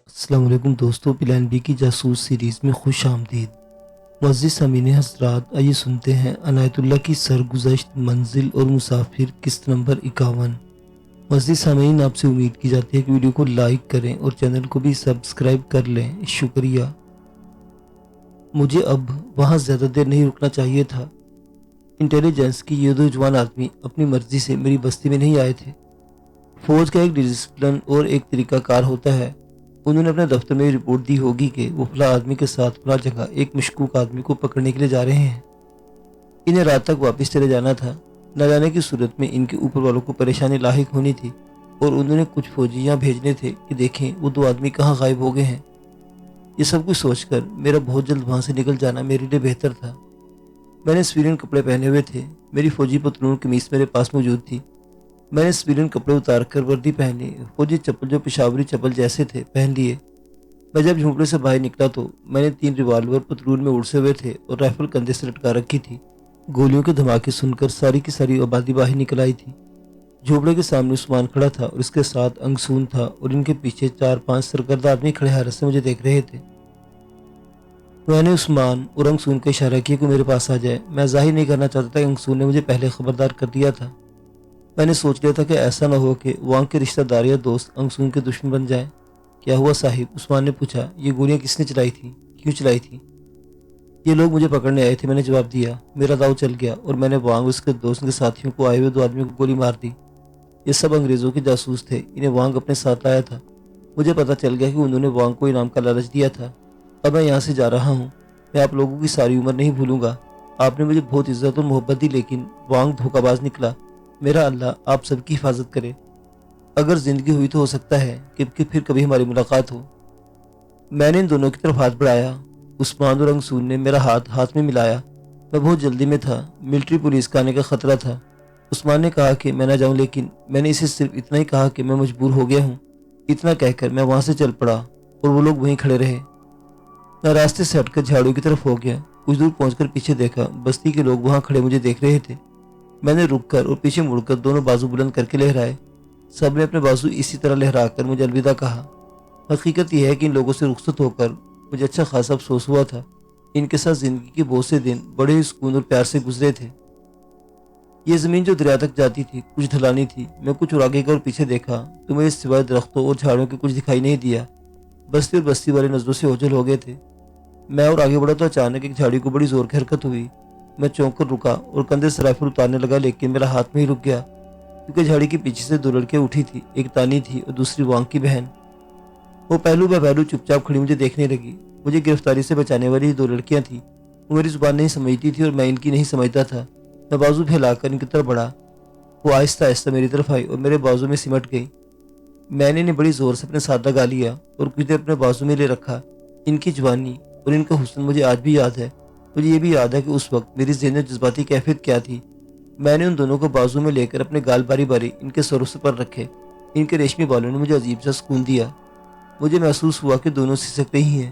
السلام علیکم دوستو، پلان بی کی جاسوس سیریز میں خوش آمدید۔ معزز سامعین حضرات، آئیے سنتے ہیں عنایت اللہ کی سرگزشت، منزل اور مسافر، قسط نمبر 51۔ معزز سامعین، آپ سے امید کی جاتی ہے کہ ویڈیو کو لائک کریں اور چینل کو بھی سبسکرائب کر لیں، شکریہ۔ مجھے اب وہاں زیادہ دیر نہیں رکنا چاہیے تھا۔ انٹیلیجنس کی یہ دو جوان آدمی اپنی مرضی سے میری بستی میں نہیں آئے تھے۔ فوج کا ایک ڈسپلن اور ایک طریقہ کار ہوتا ہے۔ انہوں نے اپنے دفتر میں رپورٹ دی ہوگی کہ وہ فلاں آدمی کے ساتھ فلاں جگہ ایک مشکوک آدمی کو پکڑنے کے لیے جا رہے ہیں۔ انہیں رات تک واپس چلے جانا تھا۔ نہ جانے کی صورت میں ان کے اوپر والوں کو پریشانی لاحق ہونی تھی اور انہوں نے کچھ فوجی یہاں بھیجنے تھے کہ دیکھیں وہ دو آدمی کہاں غائب ہو گئے ہیں۔ یہ سب کچھ سوچ کر میرا بہت جلد وہاں سے نکل جانا میرے لیے بہتر تھا۔ میں نے سویلین کپڑے پہنے ہوئے تھے۔ میری فوجی پتلون قمیص میرے پاس موجود تھی۔ میں نے سویلین کپڑے اتار کر وردی پہنی، فوجی چپل جو پشاوری چپل جیسے تھے پہن لیے۔ میں جب جھونپڑے سے باہر نکلا تو میں نے 3 ریوالور پتلون میں اڑسے ہوئے تھے اور رائفل کندھے سے لٹکا رکھی تھی۔ گولیوں کے دھماکے سن کر ساری کی ساری آبادی باہر نکل آئی تھی۔ جھونپڑے کے سامنے عثمان کھڑا تھا اور اس کے ساتھ انگسون تھا اور ان کے پیچھے 4-5 سرگردہ آدمی کھڑے حیرت سے مجھے دیکھ رہے تھے۔ میں نے عثمان اور انگسون کو اشارہ کیا کہ میرے پاس آ جائے۔ میں ظاہر نہیں کرنا چاہتا تھا کہ انگسون نے مجھے پہلے خبردار کر دیا تھا۔ میں نے سوچ لیا تھا کہ ایسا نہ ہو کہ وانگ کے رشتہ دار یا دوست انگسون کے دشمن بن جائیں۔ کیا ہوا صاحب؟ عثمان نے پوچھا۔ یہ گولیاں کس نے چلائی تھیں؟ کیوں چلائی تھیں؟ یہ لوگ مجھے پکڑنے آئے تھے، میں نے جواب دیا۔ میرا داؤ چل گیا اور میں نے وانگ اس کے دوست کے ساتھیوں کو آئے ہوئے 2 آدمیوں کو گولی مار دی۔ یہ سب انگریزوں کے جاسوس تھے، انہیں وانگ اپنے ساتھ لایا تھا۔ مجھے پتہ چل گیا کہ انہوں نے وانگ کو انعام کا لالچ دیا تھا۔ اب میں یہاں سے جا رہا ہوں۔ میں آپ لوگوں کی ساری عمر نہیں بھولوں گا۔ آپ نے مجھے بہت عزت اور محبت دی، لیکن وانگ دھوکہ باز نکلا۔ میرا اللہ آپ سب کی حفاظت کرے۔ اگر زندگی ہوئی تو ہو سکتا ہے کہ پھر کبھی ہماری ملاقات ہو۔ میں نے ان دونوں کی طرف ہاتھ بڑھایا۔ عثمان اور انگسون نے میرا ہاتھ میں ملایا۔ میں بہت جلدی میں تھا، ملٹری پولیس کا آنے کا خطرہ تھا۔ عثمان نے کہا کہ میں نہ جاؤں، لیکن میں نے اسے صرف اتنا ہی کہا کہ میں مجبور ہو گیا ہوں۔ اتنا کہہ کر میں وہاں سے چل پڑا اور وہ لوگ وہیں کھڑے رہے۔ میں راستے سے ہٹ کر جھاڑیوں کی طرف ہو گیا۔ کچھ دور پہنچ کر پیچھے دیکھا، بستی کے لوگ وہاں کھڑے مجھے دیکھ رہے تھے۔ میں نے رک کر اور پیچھے مڑ کر دونوں بازو بلند کر کے لہرائے۔ سب نے اپنے بازو اسی طرح لہرا کر مجھے الوداع کہا۔ حقیقت یہ ہے کہ ان لوگوں سے رخصت ہو کر مجھے اچھا خاصا افسوس ہوا تھا۔ ان کے ساتھ زندگی کے بہت سے دن بڑے ہی سکون اور پیار سے گزرے تھے۔ یہ زمین جو دریا تک جاتی تھی کچھ ڈھلانی تھی۔ میں کچھ اور آگے اور پیچھے دیکھا تو مجھے سوائے درختوں اور جھاڑوں کے کچھ دکھائی نہیں دیا۔ بستی اور بستی والے نظروں سے اوجھل ہو گئے تھے۔ میں اور آگے بڑھا تو اچانک ایک جھاڑی کو بڑی زور کی حرکت ہوئی۔ میں چونک کر رکا اور کندھے سے رائفل اتارنے لگا، لیکن میرا ہاتھ میں ہی رک گیا، کیونکہ جھاڑی کے پیچھے سے 2 لڑکیاں اٹھی تھی، ایک تانی تھی اور دوسری وانگ کی بہن۔ وہ پہلو بہ پہلو چپ چاپ کھڑی مجھے دیکھنے لگی۔ مجھے گرفتاری سے بچانے والی 2 لڑکیاں تھیں۔ وہ میری زبان نہیں سمجھتی تھی اور میں ان کی نہیں سمجھتا تھا۔ میں بازو پھیلا کر ان کی طرف بڑھا۔ وہ آہستہ آہستہ میری طرف آئی اور میرے بازو میں سمٹ گئی۔ میں نے انہیں بڑی زور سے اپنے ساتھ لگا لیا اور کچھ دیر اپنے بازو میں لے رکھا۔ ان کی جوانی اور ان کا حسن مجھے آج بھی یاد ہے۔ مجھے یہ بھی یاد ہے کہ اس وقت میری ذہن میں جذباتی کیفیت کیا تھی۔ میں نے ان دونوں کو بازو میں لے کر اپنے گال باری باری ان کے سروں سے پر رکھے۔ ان کے ریشمی بالوں نے مجھے عجیب سا سکون دیا۔ مجھے محسوس ہوا کہ دونوں سکتے ہی ہیں۔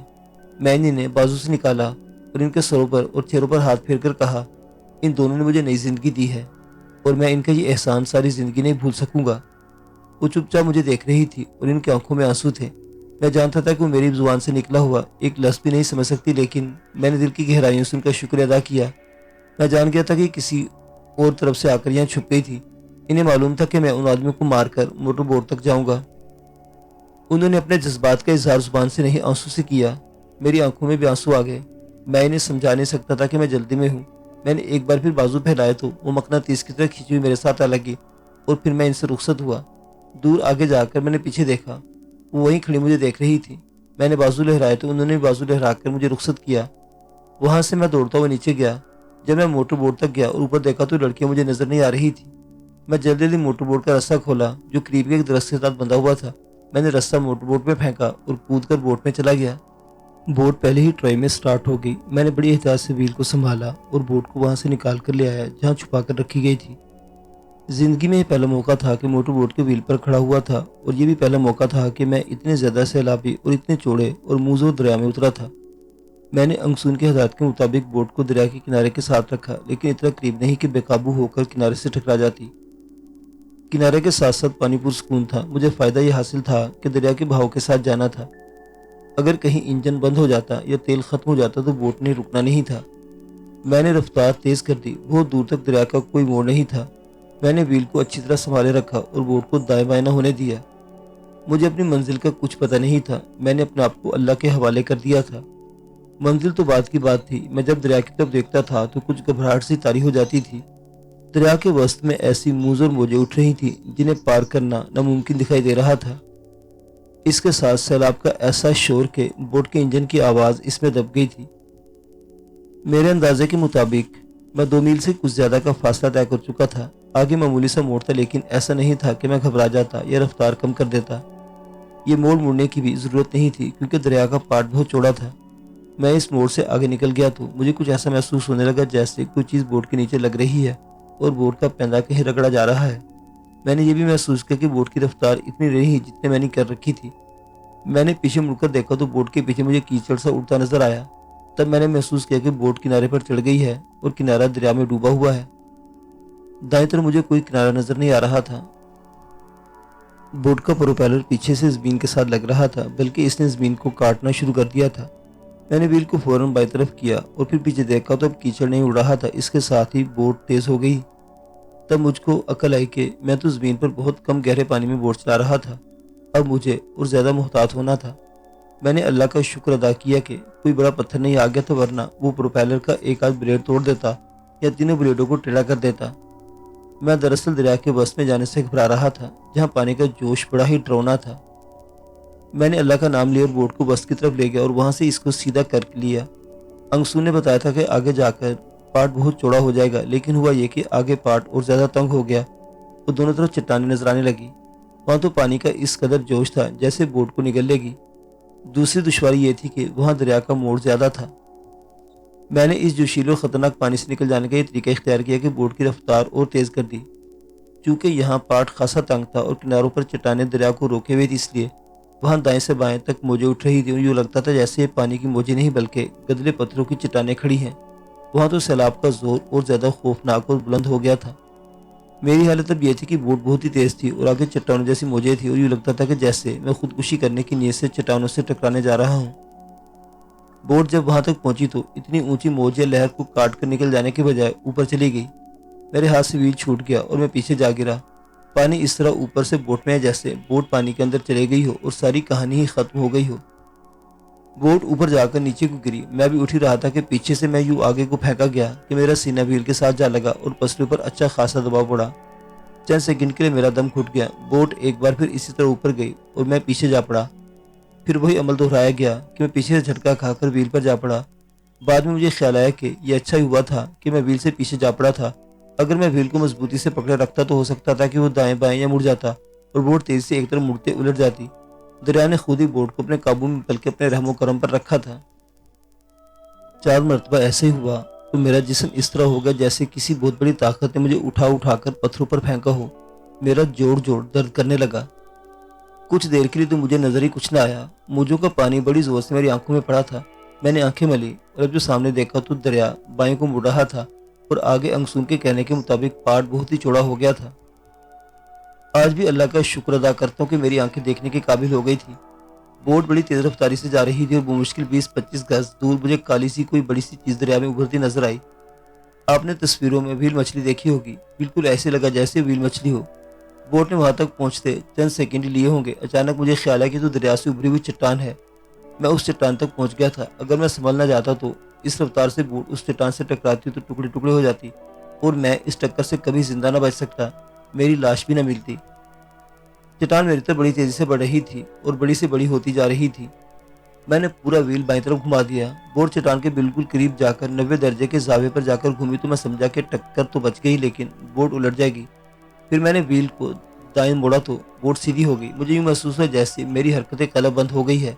میں نے انہیں بازو سے نکالا اور ان کے سروں پر اور چہروں پر ہاتھ پھیر کر کہا، ان دونوں نے مجھے نئی زندگی دی ہے اور میں ان کا یہ احسان ساری زندگی نہیں بھول سکوں گا۔ وہ چپ چاپ مجھے دیکھ رہی تھی اور ان کی آنکھوں میں آنسو تھے۔ میں جانتا تھا کہ وہ میری زبان سے نکلا ہوا ایک لفظ بھی نہیں سمجھ سکتی، لیکن میں نے دل کی گہرائیوں سے ان کا شکریہ ادا کیا۔ میں جان گیا تھا کہ کسی اور طرف سے آ کر یہاں چھپ گئی تھی۔ انہیں معلوم تھا کہ میں ان آدمیوں کو مار کر موٹر بورڈ تک جاؤں گا۔ انہوں نے اپنے جذبات کا اظہار زبان سے نہیں آنسو سے کیا۔ میری آنکھوں میں بھی آنسو آ گئے۔ میں انہیں سمجھا نہیں سکتا تھا کہ میں جلدی میں ہوں۔ میں نے ایک بار پھر بازو پھیلائے تو وہ مقناطیس کی طرح کھینچی ہوئی میرے ساتھ آ لگی اور پھر میں ان سے رخصت ہوا۔ دور آگے جا کر میں نے پیچھے دیکھا، وہ وہیں کھڑی مجھے دیکھ رہی تھی۔ میں نے بازو لہرائے تو انہوں نے بھی بازو لہرا کر مجھے رخصت کیا۔ وہاں سے میں دوڑتا ہوا نیچے گیا۔ جب میں موٹر بورڈ تک گیا اور اوپر دیکھا تو لڑکیاں مجھے نظر نہیں آ رہی تھی۔ میں جلدی جلدی موٹر بورڈ کا رستہ کھولا جو قریب کے ایک درخت کے ساتھ بندھا ہوا تھا۔ میں نے رستہ موٹر بورڈ میں پھینکا اور کود کر بوٹ میں چلا گیا۔ بوٹ پہلے ہی ٹرائی میں سٹارٹ ہو گئی۔ میں نے بڑی احتیاط سے وہیل کو سنبھالا اور بوٹ کو وہاں سے نکال کر لے آیا جہاں چھپا کر رکھی گئی تھی۔ زندگی میں یہ پہلا موقع تھا کہ موٹر بوٹ کے وہیل پر کھڑا ہوا تھا، اور یہ بھی پہلا موقع تھا کہ میں اتنے زیادہ سیلابی اور اتنے چوڑے اور موزوں دریا میں اترا تھا۔ میں نے انگسون کے ہدایت کے مطابق بوٹ کو دریا کے کنارے کے ساتھ رکھا، لیکن اتنا قریب نہیں کہ بے قابو ہو کر کنارے سے ٹکرا جاتی۔ کنارے کے ساتھ ساتھ پانی پرسکون تھا۔ مجھے فائدہ یہ حاصل تھا کہ دریا کے بہاؤ کے ساتھ جانا تھا۔ اگر کہیں انجن بند ہو جاتا یا تیل ختم ہو جاتا تو بوٹ نے رکنا نہیں تھا۔ میں نے رفتار تیز کر دی۔ بہت دور تک دریا کا کوئی موڑ نہیں تھا۔ میں نے ویل کو اچھی طرح سنبھالے رکھا اور بوٹ کو دائیں بائیں نہ ہونے دیا۔ مجھے اپنی منزل کا کچھ پتہ نہیں تھا۔ میں نے اپنے آپ کو اللہ کے حوالے کر دیا تھا۔ منزل تو بعد کی بات تھی۔ میں جب دریا کی طرف دیکھتا تھا تو کچھ گھبراہٹ سی طاری ہو جاتی تھی۔ دریا کے وسط میں ایسی موج اور موجیں اٹھ رہی تھی جنہیں پار کرنا ناممکن دکھائی دے رہا تھا۔ اس کے ساتھ سیلاب کا ایسا شور کہ بوٹ کے انجن کی آواز اس میں دب گئی تھی۔ میرے اندازے کے مطابق میں 2 میل سے کچھ زیادہ کا فاصلہ طے کر چکا تھا۔ آگے معمولی سا موڑ تھا، لیکن ایسا نہیں تھا کہ میں گھبرا جاتا یا رفتار کم کر دیتا۔ یہ موڑ مڑنے کی بھی ضرورت نہیں تھی کیونکہ دریا کا پارٹ بہت چوڑا تھا۔ میں اس موڑ سے آگے نکل گیا تو مجھے کچھ ایسا محسوس ہونے لگا جیسے کوئی چیز بوٹ کے نیچے لگ رہی ہے اور بوٹ کا پیندا کہیں رگڑا جا رہا ہے۔ میں نے یہ بھی محسوس کیا کہ بوٹ کی رفتار اتنی نہیں جتنے میں نے کر رکھی تھی۔ میں نے پیچھے مڑ کر دیکھا تو بوٹ کے پیچھے مجھے کیچڑ سا اڑتا نظر آیا۔ تب میں نے محسوس کیا کہ بوٹ کنارے پر چڑھ گئی ہے اور کنارہ دریا میں ڈوبا ہوا ہے۔ دائیں طرف مجھے کوئی کنارہ نظر نہیں آ رہا تھا۔ بوٹ کا پروپیلر پیچھے سے زمین کے ساتھ لگ رہا تھا، بلکہ اس نے زمین کو کاٹنا شروع کر دیا تھا۔ میں نے ویل کو فوراً بائیں طرف کیا اور پھر پیچھے دیکھا تو اب کیچڑ نہیں اڑ رہا تھا، اس کے ساتھ ہی بوٹ تیز ہو گئی۔ تب مجھ کو عقل آئی کہ میں تو زمین پر بہت کم گہرے پانی میں بوٹ چلا رہا تھا۔ اب مجھے اور زیادہ محتاط ہونا تھا۔ میں نے اللہ کا شکر ادا کیا کہ کوئی بڑا پتھر نہیں آ گیا تھا، ورنہ وہ پروپیلر کا ایک آدھ بلیڈ توڑ دیتا یا تینوں بلیڈوں کو ٹیڑھا کر دیتا۔ میں دراصل دریا کے وسط میں جانے سے گھبرا رہا تھا، جہاں پانی کا جوش بڑا ہی ڈراؤنا تھا۔ میں نے اللہ کا نام لیا اور بوٹ کو وسط کی طرف لے گیا اور وہاں سے اس کو سیدھا کر لیا۔ انگسون نے بتایا تھا کہ آگے جا کر پارٹ بہت چوڑا ہو جائے گا، لیکن ہوا یہ کہ آگے پارٹ اور زیادہ تنگ ہو گیا اور دونوں طرف چٹانیں نظر آنے لگی۔ وہاں تو پانی کا اس قدر جوش تھا جیسے بوٹ کو نگل لے گی۔ دوسری دشواری یہ تھی کہ وہاں دریا کا موڑ زیادہ تھا۔ میں نے اس جوشیلے اور خطرناک پانی سے نکل جانے کا یہ طریقہ اختیار کیا کہ بوٹ کی رفتار اور تیز کر دی۔ چونکہ یہاں پارٹ خاصا تنگ تھا اور کناروں پر چٹانیں دریا کو روکے ہوئے تھی، اس لیے وہاں دائیں سے بائیں تک موجیں اٹھ رہی تھیں اور یوں لگتا تھا جیسے یہ پانی کی موجیں نہیں بلکہ گدلے پتھروں کی چٹانیں کھڑی ہیں۔ وہاں تو سیلاب کا زور اور زیادہ خوفناک اور بلند ہو گیا تھا۔ میری حالت اب یہ تھی کہ بوٹ بہت ہی تیز تھی اور آگے چٹانوں جیسی موجیں تھی اور یوں لگتا تھا کہ جیسے میں خودکشی کرنے کی نیت سے چٹانوں سے ٹکرانے جا رہا ہوں۔ بوٹ جب وہاں تک پہنچی تو اتنی اونچی موج یا لہر کو کاٹ کر نکل جانے کے بجائے اوپر چلی گئی۔ میرے ہاتھ سے ویل چھوٹ گیا اور میں پیچھے جا گرا۔ پانی اس طرح اوپر سے بوٹ میں ہے جیسے بوٹ پانی کے اندر چلے گئی ہو اور ساری کہانی ہی ختم ہو گئی ہو۔ بوٹ اوپر جا کر نیچے کو گری۔ میں بھی اٹھ ہی رہا تھا کہ پیچھے سے میں یوں آگے کو پھینکا گیا کہ میرا سینہ ویل کے ساتھ جا لگا اور پسلیوں پر اچھا خاصا دباؤ پڑا۔ چند سیکنڈ کے لیے میرا دم گھٹ گیا۔ بوٹ ایک بار پھر اسی طرح اوپر گئی اور میں پیچھے جا پڑا۔ پھر وہی عمل دہرایا گیا کہ میں پیچھے سے جھٹکا کھا کر ویل پر جا پڑا۔ بعد میں مجھے خیال آیا کہ یہ اچھا ہی ہوا تھا کہ میں ویل سے پیچھے جا پڑا تھا۔ اگر میں ویل کو مضبوطی سے پکڑے رکھتا تو ہو سکتا تھا کہ وہ دائیں بائیں یا مڑ جاتا اور بوٹ تیزی سے ایک طرف مڑتے الٹ جاتی۔ دریا نے خود ہی بوٹ کو اپنے قابو میں بلکہ اپنے رحم و کرم پر رکھا تھا۔ 4 مرتبہ ایسے ہی ہوا تو میرا جسم اس طرح ہو گیا جیسے کسی بہت بڑی طاقت نے مجھے اٹھا اٹھا کر پتھروں پر پھینکا ہو۔ میرا جوڑ درد کرنے لگا۔ کچھ دیر کے لیے تو مجھے نظر ہی کچھ نہ آیا۔ موجوں کا پانی بڑی زور سے میری آنکھوں میں پڑا تھا۔ میں نے آنکھیں ملی اور اب جو سامنے دیکھا تو دریا بائیں کو مڑ رہا تھا اور آگے انگسون کے کہنے کے مطابق پارٹ بہت ہی چوڑا ہو گیا تھا۔ آج بھی اللہ کا شکر ادا کرتا ہوں کہ میری آنکھیں دیکھنے کے قابل ہو گئی تھی۔ بوٹ بڑی تیز رفتاری سے جا رہی تھی اور بمشکل 20-25 گز دور مجھے کالی سی کوئی بڑی سی چیز دریا میں ابھرتی نظر آئی۔ آپ نے تصویروں میں ویل مچھلی دیکھی ہوگی، بالکل ایسے لگا جیسے ویل مچھلی ہو۔ بوٹ نے وہاں تک پہنچتے چند سیکنڈ لیے ہوں گے۔ اچانک مجھے خیال آیا کہ تو دریا سے ابھری ہوئی چٹان ہے۔ میں اس چٹان تک پہنچ گیا تھا۔ اگر میں سنبھل نہ جاتا تو اس رفتار سے بوٹ اس چٹان سے ٹکراتی تو ٹکڑے ٹکڑے ہو جاتی اور میں اس ٹکر سے کبھی زندہ نہ بچ سکتا، میری لاش بھی نہ ملتی۔ چٹان میری طرف بڑی تیزی سے بڑھ رہی تھی اور بڑی سے بڑی ہوتی جا رہی تھی۔ میں نے پورا ویل بائیں طرف گھما دیا۔ بوٹ چٹان کے بالکل قریب جا کر 90 درجے کے زاویے پر جا کر گھومی تو میں سمجھا کہ ٹکر تو بچ گئی لیکن بوٹ الٹ جائے گی۔ پھر میں نے ویل کو دائیں موڑا تو بوٹ سیدھی ہو گئی۔ مجھے یوں محسوس ہوا جیسے میری حرکتیں قلب بند ہو گئی ہے۔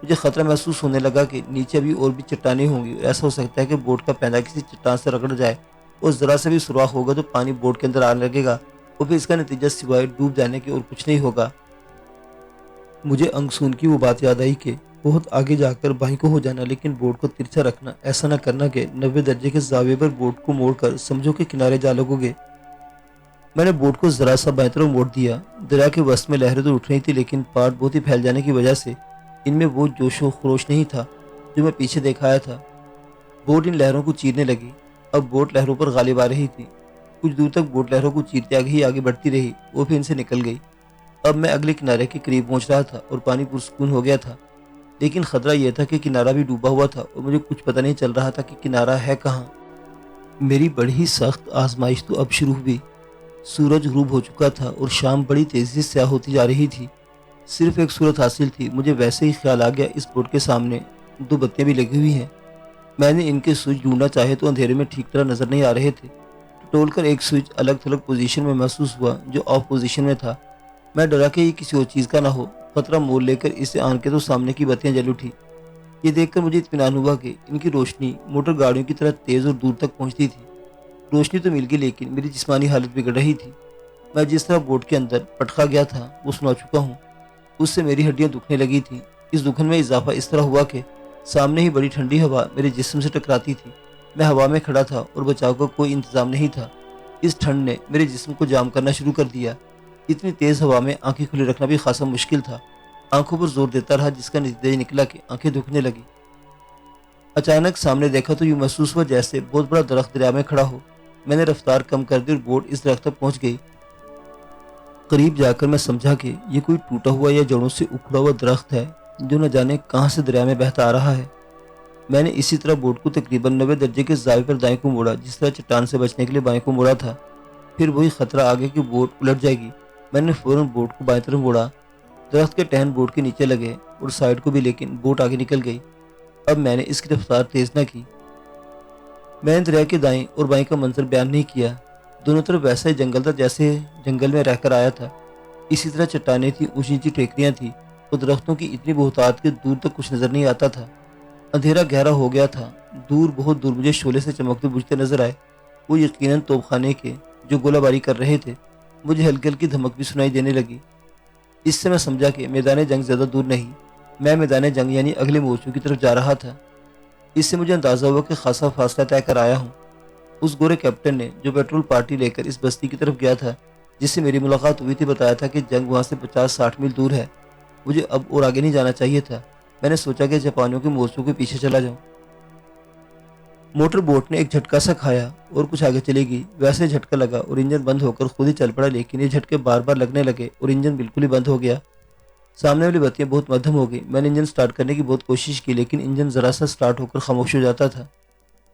مجھے خطرہ محسوس ہونے لگا کہ نیچے بھی اور بھی چٹانیں ہوں گی اور ایسا ہو سکتا ہے کہ بوٹ کا پیندا کسی چٹان سے رگڑ جائے اور ذرا سے بھی سوراخ ہوگا تو پانی بوٹ کے اندر آنے لگے گا اور پھر اس کا نتیجہ سوائے ڈوب جانے کے اور کچھ نہیں ہوگا۔ مجھے انگسون کی وہ بات یاد آئی کہ بہت آگے جا کر بائیں کو ہو جانا، لیکن بورڈ کو ترچھا رکھنا، ایسا نہ کرنا کہ 90 درجے کے زاویے پر بورڈ کو موڑ کر سمجھو کہ کنارے جا لگو گے۔ میں نے بورڈ کو ذرا سا بائیں طرف موڑ دیا۔ دریا کے وسط میں لہریں تو اٹھ رہی تھی، لیکن پہاڑ بہت ہی پھیل جانے کی وجہ سے ان میں وہ جوش و خروش نہیں تھا جو میں پیچھے دیکھایا تھا۔ بوٹ ان لہروں کو چیرنے لگی۔ اب بوٹ لہروں پر غالب آ رہی تھی۔ کچھ دور تک بوٹ لہروں کو چیرتے آگے بڑھتی رہی، وہ پھر ان سے نکل گئی۔ اب میں اگلے کنارے کے قریب پہنچ رہا تھا اور پانی پرسکون ہو گیا تھا، لیکن خطرہ یہ تھا کہ کنارہ بھی ڈوبا ہوا تھا اور مجھے کچھ پتہ نہیں چل رہا تھا کہ کنارہ ہے کہاں۔ میری بڑی ہی سخت آزمائش تو اب شروع ہوئی۔ سورج غروب ہو چکا تھا اور شام بڑی تیزی سے سیاہ ہوتی جا رہی تھی۔ صرف ایک صورت حاصل تھی، مجھے ویسے ہی خیال آ گیا اس بوٹ کے سامنے 2 بتیاں بھی لگی ہوئی ہیں۔ میں نے ان کے سوئچ ڈھونڈنا چاہے تو اندھیرے میں ٹھیک طرح نظر نہیں آ رہے تھے۔ ٹول کر ایک سوئچ الگ تھلگ پوزیشن میں محسوس ہوا جو آف پوزیشن میں تھا۔ میں ڈرا کہ یہ کسی اور چیز کا نہ ہو، خطرہ مول لے کر اسے آن کے تو سامنے کی بتیاں جل اٹھی۔ یہ دیکھ کر مجھے اطمینان ہوا کہ ان کی روشنی موٹر گاڑیوں کی طرح تیز اور دور تک پہنچتی تھی۔ روشنی تو مل گئی، لیکن میری جسمانی حالت بگڑ رہی تھی۔ میں جس طرح بوٹ کے اندر پٹکا گیا تھا وہ سنا چکا ہوں۔ اس سے میری ہڈیاں دکھنے لگی تھیں۔ اس دکھن میں اضافہ اس طرح ہوا کہ سامنے ہی بڑی ٹھنڈی ہوا میرے جسم سے ٹکراتی تھی۔ میں ہوا میں کھڑا تھا اور بچاؤ کا کوئی انتظام نہیں تھا۔ اس ٹھنڈ نے میرے جسم کو جام کرنا شروع کر دیا۔ اتنی تیز ہوا میں آنکھیں کھلے رکھنا بھی خاصا مشکل تھا۔ آنکھوں پر زور دیتا رہا، جس کا نتیجہ نکلا کہ آنکھیں دکھنے لگی۔ اچانک سامنے دیکھا تو یوں محسوس ہوا جیسے بہت بڑا درخت دریا میں کھڑا ہو۔ میں نے رفتار کم کر دی اور بوٹ اس درخت تک پہنچ گئی۔ قریب جا کر میں سمجھا کہ یہ کوئی ٹوٹا ہوا یا جڑوں سے اکھڑا ہوا درخت ہے جو نہ جانے کہاں سے دریا میں بہتا آ رہا ہے۔ میں نے اسی طرح بوٹ کو تقریباً 90 درجے کے زاویے پر دائیں کو موڑا، جس طرح چٹان سے بچنے کے لیے بائیں کو موڑا تھا۔ پھر وہی خطرہ آ گیا کہ بوٹ الٹ جائے گی۔ میں نے فوراً بوٹ کو بائیں طرف موڑا۔ درخت کے ٹہن بوٹ کے نیچے لگے اور سائڈ کو بھی، لیکن بوٹ آگے نکل گئی۔ اب میں نے اس کی رفتار تیز نہ کی۔ میں نے دریا کے دائیں اور بائیں کا منظر بیان نہیں کیا۔ دونوں طرف ویسا ہی جنگل تھا جیسے جنگل میں رہ کر آیا تھا۔ اسی طرح چٹانیں تھیں، اونچی اونچی ٹیکریاں تھیں اور درختوں کی اتنی بہتات کہ دور تک کچھ نظر نہیں آتا تھا۔ اندھیرا گہرا ہو گیا تھا۔ دور، بہت دور مجھے شعلے سے چمکتے بجھتے نظر آئے، وہ یقیناً توپ خانے کے جو گولہ باری کر رہے تھے۔ مجھے ہلکی ہلکی دھمک بھی سنائی دینے لگی۔ اس سے میں سمجھا کہ میدان جنگ زیادہ دور نہیں۔ میں میدان جنگ یعنی اگلے مورچوں کی طرف جا رہا تھا۔ اس سے مجھے اندازہ ہوا کہ خاصا فاصلہ طے کر آیا ہوں۔ اس گورے کیپٹن نے جو پیٹرول پارٹی لے کر اس بستی کی طرف گیا تھا جس سے میری ملاقات ہوئی تھی، بتایا تھا کہ جنگ وہاں سے 50-60 میل دور ہے۔ مجھے اب اور آگے نہیں جانا چاہیے تھا۔ میں نے سوچا کہ جاپانیوں کے مورچوں کے پیچھے چلا جاؤں۔ موٹر بوٹ نے ایک جھٹکا سا کھایا اور کچھ آگے چلی گئی۔ ویسے جھٹکا لگا اور انجن بند ہو کر خود ہی چل پڑا، لیکن یہ جھٹکے بار بار لگنے لگے اور انجن بالکل ہی بند ہو گیا۔ سامنے والی بتیاں بہت مدھم ہو گئی۔ میں نے انجن سٹارٹ کرنے کی بہت کوشش کی، لیکن انجن ذرا سا سٹارٹ ہو کر خاموش ہو جاتا تھا۔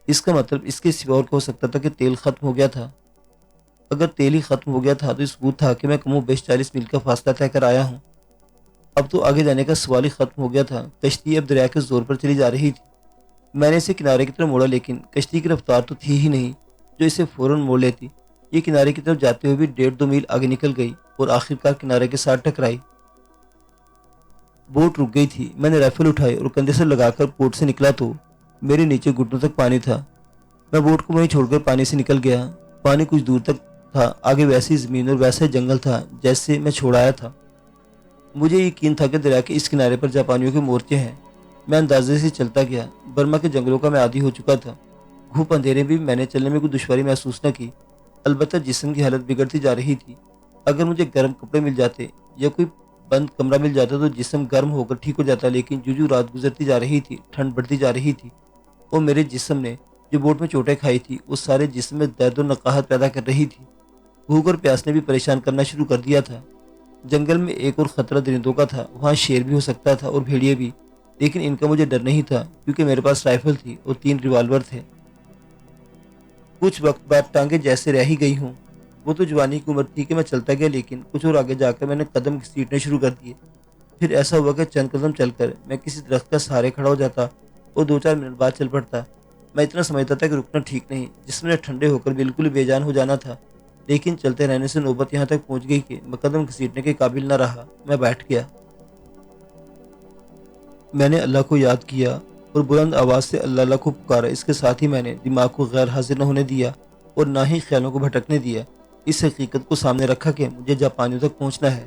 اس کا مطلب اس کے سوا اور ہو سکتا تھا کہ تیل ختم ہو گیا تھا۔ اگر تیل ہی ختم ہو گیا تھا تو ثبوت تھا کہ میں کم و بیش 40 میل کا فاصلہ طے کر آیا ہوں۔ اب تو آگے جانے کا سوال ہی ختم ہو گیا تھا۔ کشتی اب دریا کے زور پر چلی جا رہی تھی۔ میں نے اسے کنارے کی طرف موڑا، لیکن کشتی کی رفتار تو تھی ہی نہیں جو اسے فوراً موڑ لیتی۔ یہ کنارے کی طرف جاتے ہوئے بھی 1.5-2 میل آگے نکل گئی اور آخرکار کنارے کے ساتھ ٹکرائی۔ بوٹ رک گئی تھی۔ میں نے رائفل اٹھائی اور کندھے سے لگا کر بوٹ سے نکلا تو میرے نیچے گھٹنوں تک پانی تھا۔ میں بوٹ کو وہیں چھوڑ کر پانی سے نکل گیا۔ پانی کچھ دور تک تھا، آگے ویسی زمین اور ویسا جنگل تھا جیسے میں چھوڑ آیا تھا۔ مجھے یقین تھا کہ دریا کے اس کنارے پر جاپانیوں کے مورچے ہیں۔ میں اندازے سے چلتا گیا۔ برما کے جنگلوں کا میں عادی ہو چکا تھا۔ گھوپ اندھیرے بھی میں نے چلنے میں کوئی دشواری محسوس نہ کی، البتہ جسم کی حالت بگڑتی جا رہی تھی۔ اگر مجھے گرم کپڑے مل جاتے یا کوئی بند کمرہ مل جاتا تو جسم گرم ہو کر ٹھیک ہو جاتا، لیکن جو رات گزرتی جا رہی تھی ٹھنڈ بڑھتی جا رہی تھی اور میرے جسم نے جو بوٹ میں چوٹیں کھائی تھی وہ سارے جسم میں درد و نقاہت پیدا کر رہی تھی۔ بھوک اور پیاس نے بھی پریشان کرنا شروع کر دیا تھا۔ جنگل میں ایک اور خطرہ درندوں کا تھا، وہاں شیر بھی ہو سکتا تھا اور بھیڑیے بھی، لیکن ان کا مجھے ڈر نہیں تھا کیونکہ میرے پاس رائفل تھی اور 3 ریوالور تھے۔ کچھ وقت بعد ٹانگیں جیسے رہ ہی گئی ہوں۔ وہ تو جوانی کی عمر تھی کہ میں چلتا گیا، لیکن کچھ اور آگے جا کر میں نے قدم گھسیٹنے شروع کر دیے۔ پھر ایسا ہوا کہ چند قدم چل کر میں کسی درخت کا سہارے کھڑا ہو جاتا اور 2-4 منٹ بعد چل پڑتا۔ میں اتنا سمجھتا تھا کہ رکنا ٹھیک نہیں، جسم نے ٹھنڈے ہو کر بالکل بے جان ہو جانا تھا، لیکن چلتے رہنے سے نوبت یہاں تک پہنچ گئی کہ میں قدم گھسیٹنے کے قابل نہ رہا۔ میں بیٹھ گیا۔ میں نے اللہ کو یاد کیا اور بلند آواز سے اللہ اللہ کو پکارا۔ اس کے ساتھ ہی میں نے دماغ کو غیر حاضر نہ ہونے دیا اور نہ ہی خیالوں کو بھٹکنے دیا۔ اس حقیقت کو سامنے رکھا کہ مجھے جاپانیوں تک پہنچنا ہے۔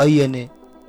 INA,